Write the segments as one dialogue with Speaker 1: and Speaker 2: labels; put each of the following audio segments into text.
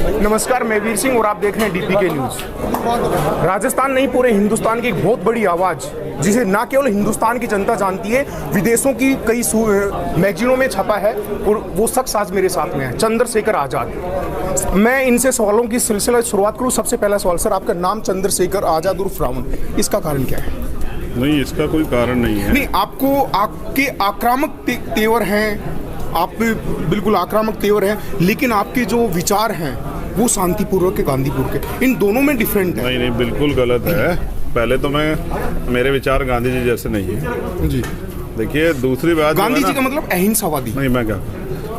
Speaker 1: नमस्कार, मैं वीर सिंह और आप देख रहे हैं डीपीके न्यूज़। राजस्थान नहीं, पूरे हिंदुस्तान की एक बहुत बड़ी आवाज़, जिसे ना केवल हिंदुस्तान की जनता जानती है, विदेशों की कई मैगजीनों में छपा है, और वो शख्स आज मेरे साथ में है, चंद्रशेखर आज़ाद। मैं इनसे सवालों की सिलसिला शुरुआत करूँ। सबसे पहला सवाल, सर, आपका नाम चंद्रशेखर आज़ाद उर्फ रावण, इसका कारण क्या है?
Speaker 2: नहीं, इसका कोई कारण नहीं है।
Speaker 1: नहीं, आपके आक्रामक तेवर हैं, आप बिल्कुल आक्रामक तेवर हैं, लेकिन आपके जो विचार हैं वो शांतिपूर्वक के, गांधीपुर के, इन दोनों में डिफरेंट है।
Speaker 2: नहीं, बिल्कुल गलत है। पहले तो मेरे विचार गांधी जी जैसे नहीं है
Speaker 1: जी।
Speaker 2: देखिए, दूसरी बात,
Speaker 1: गांधी जी का मतलब अहिंसावादी?
Speaker 2: नहीं, मैं क्या,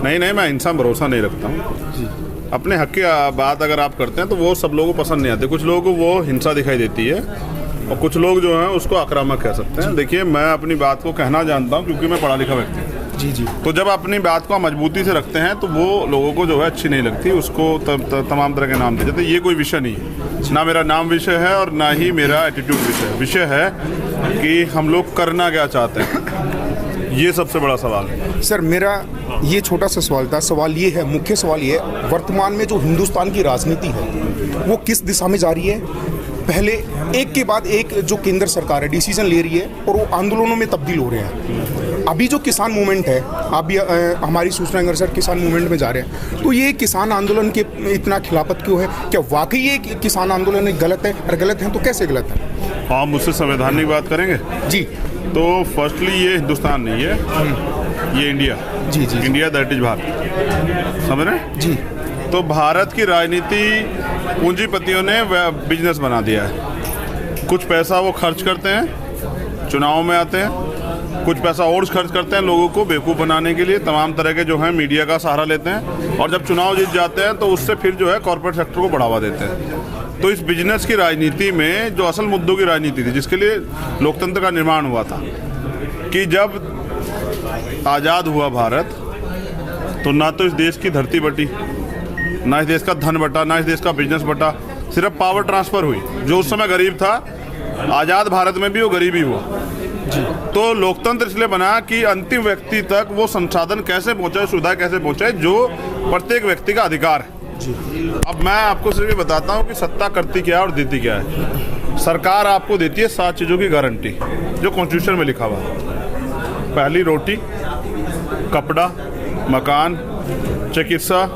Speaker 2: नहीं, मैं अहिंसा में भरोसा नहीं रखता हूँ जी। अपने हक की बात अगर आप करते हैं तो वो सब लोगों को पसंद नहीं आती। कुछ लोगों को वो हिंसा दिखाई देती है और कुछ लोग जो हैं उसको आक्रामक कह सकते हैं। देखिए, मैं अपनी बात को कहना जानता हूँ क्योंकि मैं पढ़ा लिखा व्यक्ति हूँ
Speaker 1: जी जी।
Speaker 2: तो जब अपनी बात को मजबूती से रखते हैं तो वो लोगों को जो है अच्छी नहीं लगती, उसको तमाम तरह के नाम दिए जाते हैं। ये कोई विषय नहीं है, ना मेरा नाम विषय है और ना ही मेरा एटीट्यूड विषय है कि हम लोग करना क्या चाहते हैं, ये सबसे बड़ा सवाल है।
Speaker 1: सर, मेरा ये छोटा सा सवाल था। सवाल ये है, मुख्य सवाल ये है, वर्तमान में जो हिंदुस्तान की राजनीति है वो किस दिशा में जा रही है? पहले एक के बाद एक जो केंद्र सरकार है डिसीजन ले रही है और वो आंदोलनों में तब्दील हो रहे हैं। अभी जो किसान मूवमेंट है, आप भी हमारी सूचना अनुसार किसान मूवमेंट में जा रहे हैं, तो ये किसान आंदोलन के इतना खिलाफत क्यों है? क्या वाकई ये किसान आंदोलन गलत है? और गलत है तो कैसे गलत है?
Speaker 2: आप मुझसे संवैधानिक बात करेंगे
Speaker 1: जी।
Speaker 2: तो फर्स्टली ये हिंदुस्तान नहीं है, ये इंडिया।
Speaker 1: जी जी।
Speaker 2: इंडिया दैट इज भारत, समझ रहे हैं
Speaker 1: जी।
Speaker 2: तो भारत की राजनीति पूंजीपतियों ने बिजनेस बना दिया है। कुछ पैसा वो खर्च करते हैं, चुनाव में आते हैं, कुछ पैसा और खर्च करते हैं लोगों को बेवकूफ़ बनाने के लिए, तमाम तरह के जो है मीडिया का सहारा लेते हैं, और जब चुनाव जीत जाते हैं तो उससे फिर जो है कॉर्पोरेट सेक्टर को बढ़ावा देते हैं। तो इस बिजनेस की राजनीति में जो असल मुद्दों की राजनीति थी, जिसके लिए लोकतंत्र का निर्माण हुआ था, कि जब आज़ाद हुआ भारत तो ना तो इस देश की धरती बटी, ना इस देश का धन बटा, ना इस देश का बिजनेस बटा, सिर्फ पावर ट्रांसफ़र हुई। जो उस समय गरीब था, आज़ाद भारत में भी वो गरीबी हुआ जी। तो लोकतंत्र इसलिए बना कि अंतिम व्यक्ति तक वो संसाधन कैसे पहुंचाए, सुविधा कैसे पहुंचाए, जो प्रत्येक व्यक्ति का अधिकार है जी। अब मैं आपको सिर्फ ये बताता हूँ कि सत्ता करती क्या है और देती क्या है। सरकार आपको देती है 7 चीज़ों की गारंटी, जो कॉन्स्टिट्यूशन में लिखा हुआ है। पहली, रोटी, कपड़ा, मकान, चिकित्सा,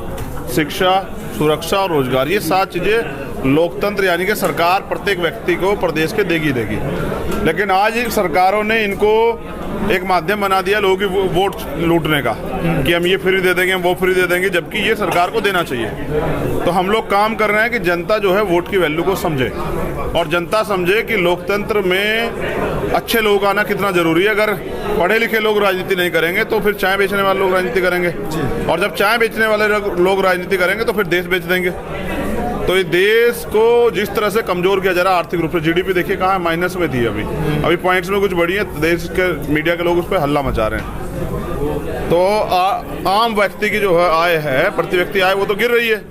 Speaker 2: शिक्षा, सुरक्षा और रोजगार। ये 7 चीज़ें लोकतंत्र यानी कि सरकार प्रत्येक व्यक्ति को प्रदेश के देगी। लेकिन आज सरकारों ने इनको एक माध्यम बना दिया लोगों की वोट लूटने का, कि हम ये फ्री दे देंगे, हम वो फ्री दे देंगे, जबकि ये सरकार को देना चाहिए। तो हम लोग काम कर रहे हैं कि जनता जो है वोट की वैल्यू को समझे, और जनता समझे कि लोकतंत्र में अच्छे लोग आना कितना जरूरी है। अगर पढ़े लिखे लोग राजनीति नहीं करेंगे तो फिर चाय बेचने वाले लोग राजनीति करेंगे, और जब चाय बेचने वाले लोग राजनीति करेंगे तो फिर देश बेच देंगे। तो इस देश को जिस तरह से कमजोर किया जा रहा है आर्थिक रूप से, जीडीपी देखिए कहाँ माइनस में थी, अभी पॉइंट्स में कुछ बढ़ी है, देश के मीडिया के लोग उस पर हल्ला मचा रहे हैं। तो आम व्यक्ति की जो है आय है, प्रति व्यक्ति आय, वो तो गिर रही है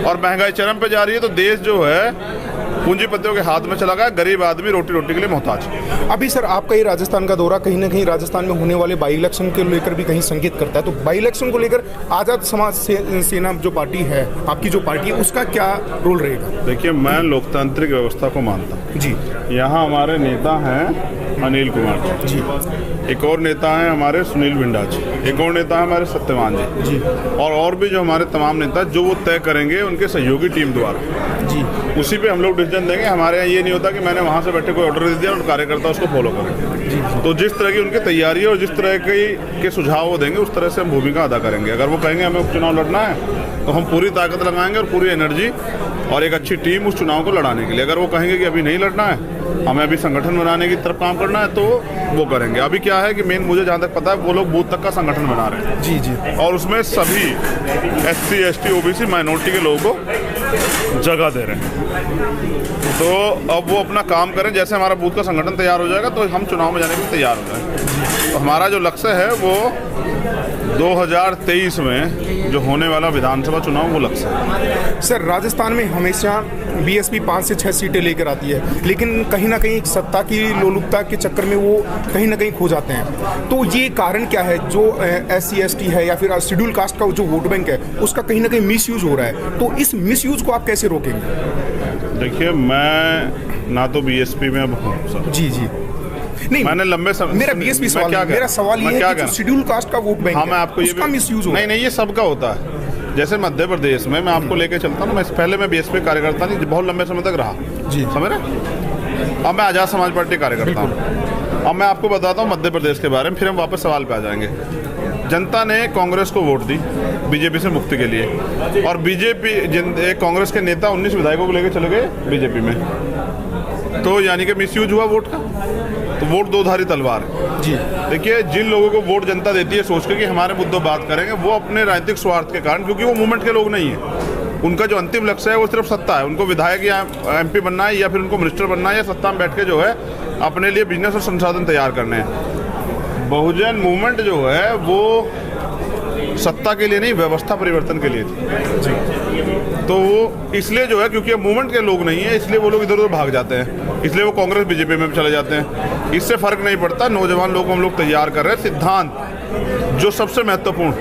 Speaker 2: और महंगाई चरम पे जा रही है। तो देश जो है पूंजीपतियों के हाथ में चला गया, गरीब आदमी रोटी के लिए मोहताज।
Speaker 1: अभी सर, आपका ये राजस्थान का दौरा कहीं ना कहीं राजस्थान में होने वाले बाई इलेक्शन के लेकर भी कहीं संकेत करता है, तो बाई इलेक्शन को लेकर आज़ाद समाज सेना जो पार्टी है, आपकी जो पार्टी है, उसका क्या रोल रहेगा?
Speaker 2: देखिए, मैं लोकतांत्रिक व्यवस्था को मानता हूँ
Speaker 1: जी।
Speaker 2: यहाँ हमारे नेता हैं अनिल कुमार जी, एक और नेता हैं हमारे सुनील बिंडा जी, एक और नेता है हमारे सत्यवान जी, और भी जो हमारे तमाम नेता जो वो तय करेंगे उनके सहयोगी टीम द्वारा जी, उसी पे हम लोग डिसीजन देंगे। हमारे यहाँ ये नहीं होता कि मैंने वहाँ से बैठे कोई ऑर्डर दे दिया और कार्यकर्ता उसको फॉलो करेंगे। तो जिस तरह की उनकी तैयारी है और जिस तरह के सुझाव वो देंगे, उस तरह से हम भूमिका अदा करेंगे। अगर वो कहेंगे हमें उपचुनाव लड़ना है तो हम पूरी ताकत लगाएंगे और पूरी एनर्जी और एक अच्छी टीम उस चुनाव को लड़ाने के लिए। अगर वो कहेंगे कि अभी नहीं लड़ना है, हमें अभी संगठन बनाने की तरफ काम करना है, तो वो करेंगे। अभी क्या है कि मेन मुझे जहाँ तक पता है, वो लोग बूथ तक का संगठन बना रहे हैं जी जी, और उसमें सभी SC ST OBC माइनॉरिटी के लोगों को जगह दे रहे हैं। तो अब वो अपना काम करें, जैसे हमारा बूथ का संगठन तैयार हो जाएगा तो हम चुनाव में जाने के लिए तैयार हो जाएंगे। तो हमारा जो लक्ष्य है वो 2023 में जो होने वाला विधानसभा चुनाव वो लक्ष्य है।
Speaker 1: सर, राजस्थान में हमेशा बीएसपी 5 से 6 सीटें लेकर आती है, लेकिन कहीं ना कहीं सत्ता की लोलुपता के चक्कर में वो कहीं ना कहीं खो जाते हैं। तो ये कारण क्या है, जो SC ST है या फिर शेड्यूल कास्ट का जो वोट बैंक है उसका कहीं ना कहीं मिसयूज हो रहा है, तो इस मिसयूज को आप कैसे रोकेंगे?
Speaker 2: देखिए, मैं ना तो बीएसपी में अब हूँ सर।
Speaker 1: जी जी, नहीं,
Speaker 2: मैंने लंबे समय
Speaker 1: मेरा बीएसपी सवाल, मेरा सवाल ये है कि शेड्यूल कास्ट का वोट बैंक,
Speaker 2: हाँ, मैं आपको
Speaker 1: उसका मिसयूज हो रहा है।
Speaker 2: नहीं, ये सबका होता है। जैसे मध्य प्रदेश में मैं आपको लेके चलता हूँ, पहले मैं बीएसपी कार्यकर्ता नहीं, बहुत लंबे समय तक रहा
Speaker 1: जी,
Speaker 2: समझ रहे। अब मैं आज़ाद समाज पार्टी कार्यकर्ता हूँ। अब मैं आपको बताता हूँ मध्य प्रदेश के बारे में, फिर हम वापस सवाल पे आ जाएंगे। जनता ने कांग्रेस को वोट दी बीजेपी से मुक्ति के लिए, और बीजेपी कांग्रेस के नेता 19 विधायकों को लेकर चले गए बीजेपी में, तो यानी कि मिसयूज हुआ वोट का। तो वोट दो धारी तलवार है
Speaker 1: जी।
Speaker 2: देखिए, जिन लोगों को वोट जनता देती है सोच के कि हमारे मुद्दों बात करेंगे, वो अपने राजनीतिक स्वार्थ के कारण, क्योंकि वो मूवमेंट के लोग नहीं है, उनका जो अंतिम लक्ष्य है वो सिर्फ सत्ता है। उनको विधायक या MP बनना है, या फिर उनको मिनिस्टर बनना है, या सत्ता में बैठ के जो है अपने लिए बिजनेस और संसाधन तैयार करने हैं। बहुजन मूवमेंट जो है वो सत्ता के लिए नहीं, व्यवस्था परिवर्तन के लिए थी। तो वो इसलिए जो है, क्योंकि अब मूवमेंट के लोग नहीं है, इसलिए वो लोग इधर उधर भाग जाते हैं, इसलिए वो कांग्रेस बीजेपी में चले जाते हैं। इससे फर्क नहीं पड़ता। नौजवान लोग हम लोग तैयार कर रहे हैं। सिद्धांत जो सबसे महत्वपूर्ण,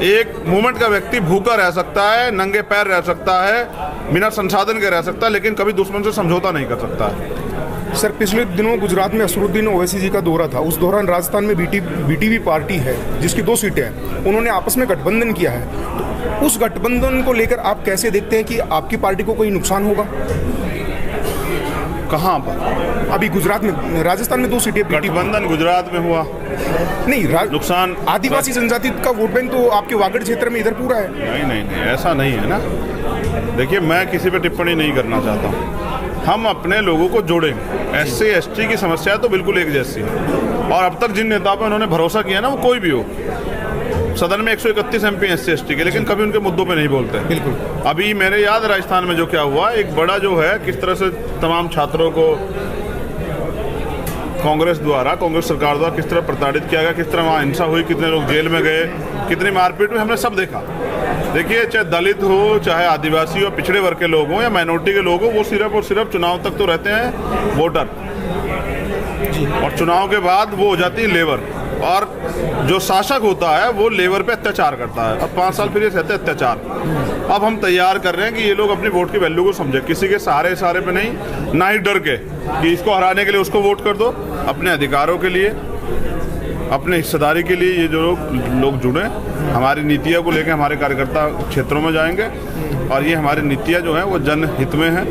Speaker 2: एक मूवमेंट का व्यक्ति भूखा रह सकता है, नंगे पैर रह सकता है, बिना संसाधन के रह सकता है, लेकिन कभी दुश्मन से समझौता नहीं कर सकता है।
Speaker 1: सर, पिछले दिनों गुजरात में असरुद्दीन ओवैसी जी का दौरा था। उस दौरान राजस्थान में BTV पार्टी है जिसकी 2 सीटें हैं, उन्होंने आपस में गठबंधन किया है। तो उस गठबंधन को लेकर आप कैसे देखते हैं कि आपकी पार्टी को कोई नुकसान होगा?
Speaker 2: कहाँ पर?
Speaker 1: अभी गुजरात में, राजस्थान में 2 सीटें
Speaker 2: गठबंधन गुजरात में हुआ
Speaker 1: नहीं,
Speaker 2: नुकसान
Speaker 1: आदिवासी जनजाति का वोट बैंक तो आपके वागड़ क्षेत्र में इधर पूरा है।
Speaker 2: नहीं, ऐसा नहीं है ना। देखिए, मैं किसी पे टिप्पणी नहीं करना चाहता हूँ। हम अपने लोगों को जोड़ेंगे। SC ST की समस्या तो बिल्कुल एक जैसी है, और अब तक जिन नेताओं पर उन्होंने भरोसा किया ना, वो कोई भी हो, सदन में 131 MP SC ST के, लेकिन कभी उनके मुद्दों पे नहीं बोलते।
Speaker 1: बिल्कुल।
Speaker 2: अभी मेरे याद राजस्थान में जो क्या हुआ, एक बड़ा जो है किस तरह से तमाम छात्रों को कांग्रेस सरकार द्वारा किस तरह प्रताड़ित किया गया, किस तरह वहाँ हिंसा हुई, कितने लोग जेल में गए, कितनी मारपीट हुई, हमने सब देखा। देखिए, चाहे दलित हो, चाहे आदिवासी हो, पिछड़े वर्ग के लोग हों या माइनॉरिटी के लोग हों, वो सिर्फ और सिर्फ चुनाव तक तो रहते हैं वोटर, और चुनाव के बाद वो हो जाती है लेबर, और जो शासक होता है वो लेबर पे अत्याचार करता है। अब 5 साल फिर ये सहते अत्याचार। अब हम तैयार कर रहे हैं कि ये लोग अपनी वोट की वैल्यू को समझे, किसी के सहारे पे नहीं, ना ही डर के कि इसको हराने के लिए उसको वोट कर दो। अपने अधिकारों के लिए, अपने हिस्सेदारी के लिए ये जो लोग जुड़े, हमारी नीतियों को लेकर हमारे कार्यकर्ता क्षेत्रों में जाएंगे, और ये हमारी नीतियाँ जो हैं वो जनहित में हैं,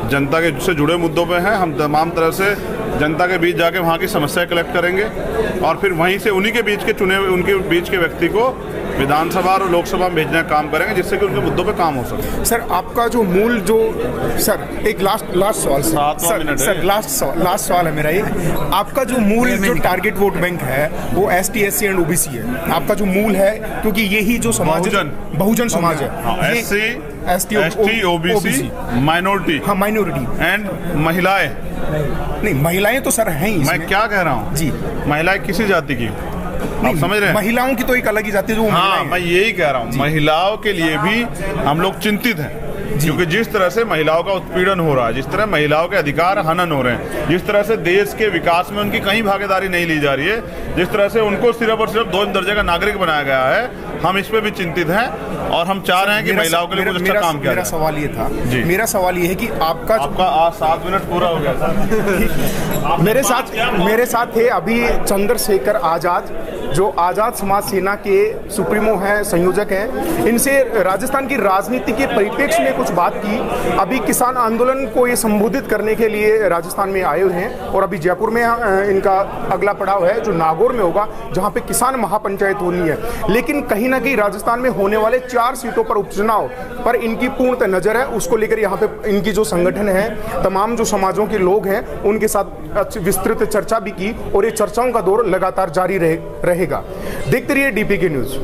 Speaker 2: जनता के से जुड़े मुद्दों पे हैं। हम तमाम तरह से जनता के बीच जाके वहाँ की समस्या कलेक्ट करेंगे, और फिर वहीं से उन्हीं के बीच के चुने हुए, उनके बीच के व्यक्ति को विधानसभा और लोकसभा में भेजने का काम करेंगे, जिससे कि उनके मुद्दों पे काम हो सके।
Speaker 1: सर, आपका जो मूल जो, सर एक लास्ट सवाल, सर लास्ट सवाल है मेरा ये, आपका जो मूल जो टारगेट वोट बैंक है वो ST SC एंड OBC है, आपका जो मूल है, क्योंकि यही जो समाज बहुजन समाज है।
Speaker 2: SC ST OBC माइनॉरिटी,
Speaker 1: हाँ माइनॉरिटी
Speaker 2: एंड महिलाएं।
Speaker 1: नहीं, महिलाएं तो सर हैं ही।
Speaker 2: मैं क्या कह रहा हूँ जी, महिलाएं किसी जाति की, आप समझ रहे हैं?
Speaker 1: महिलाओं की तो एक अलग ही जाति है जो,
Speaker 2: हाँ, मैं यही कह रहा हूँ, महिलाओं के लिए भी हम लोग चिंतित हैं, क्योंकि जिस तरह से महिलाओं का उत्पीड़न हो रहा है, जिस तरह महिलाओं के अधिकार हनन हो रहे हैं, जिस तरह से देश के विकास में उनकी कहीं भागीदारी नहीं ली जा रही है, जिस तरह से उनको सिर्फ और सिर्फ 2 दर्जे का नागरिक बनाया गया है, हम इस पे भी चिंतित हैं, और हम चाह रहे हैं कि महिलाओं के लिए कुछ अच्छा काम किया जाए।
Speaker 1: मेरा सवाल ये था, मेरा सवाल ये है कि आपका
Speaker 2: 7 मिनट पूरा हो गया।
Speaker 1: मेरे साथ थे अभी चंद्रशेखर आजाद, जो आज़ाद समाज सेना के सुप्रीमो हैं, संयोजक हैं। इनसे राजस्थान की राजनीति के परिप्रेक्ष्य में कुछ बात की। अभी किसान आंदोलन को ये संबोधित करने के लिए राजस्थान में आए हुए हैं, और अभी जयपुर में इनका अगला पड़ाव है जो नागौर में होगा, जहां पे किसान महापंचायत होनी है। लेकिन कहीं ना कहीं राजस्थान में होने वाले 4 सीटों पर उपचुनाव पर इनकी पूर्ण नजर है। उसको लेकर यहाँ पे इनकी जो संगठन है, तमाम जो समाजों के लोग हैं, उनके साथ विस्तृत चर्चा भी की, और ये चर्चाओं का दौर लगातार जारी रहेगा। देखते रहिए DPK न्यूज।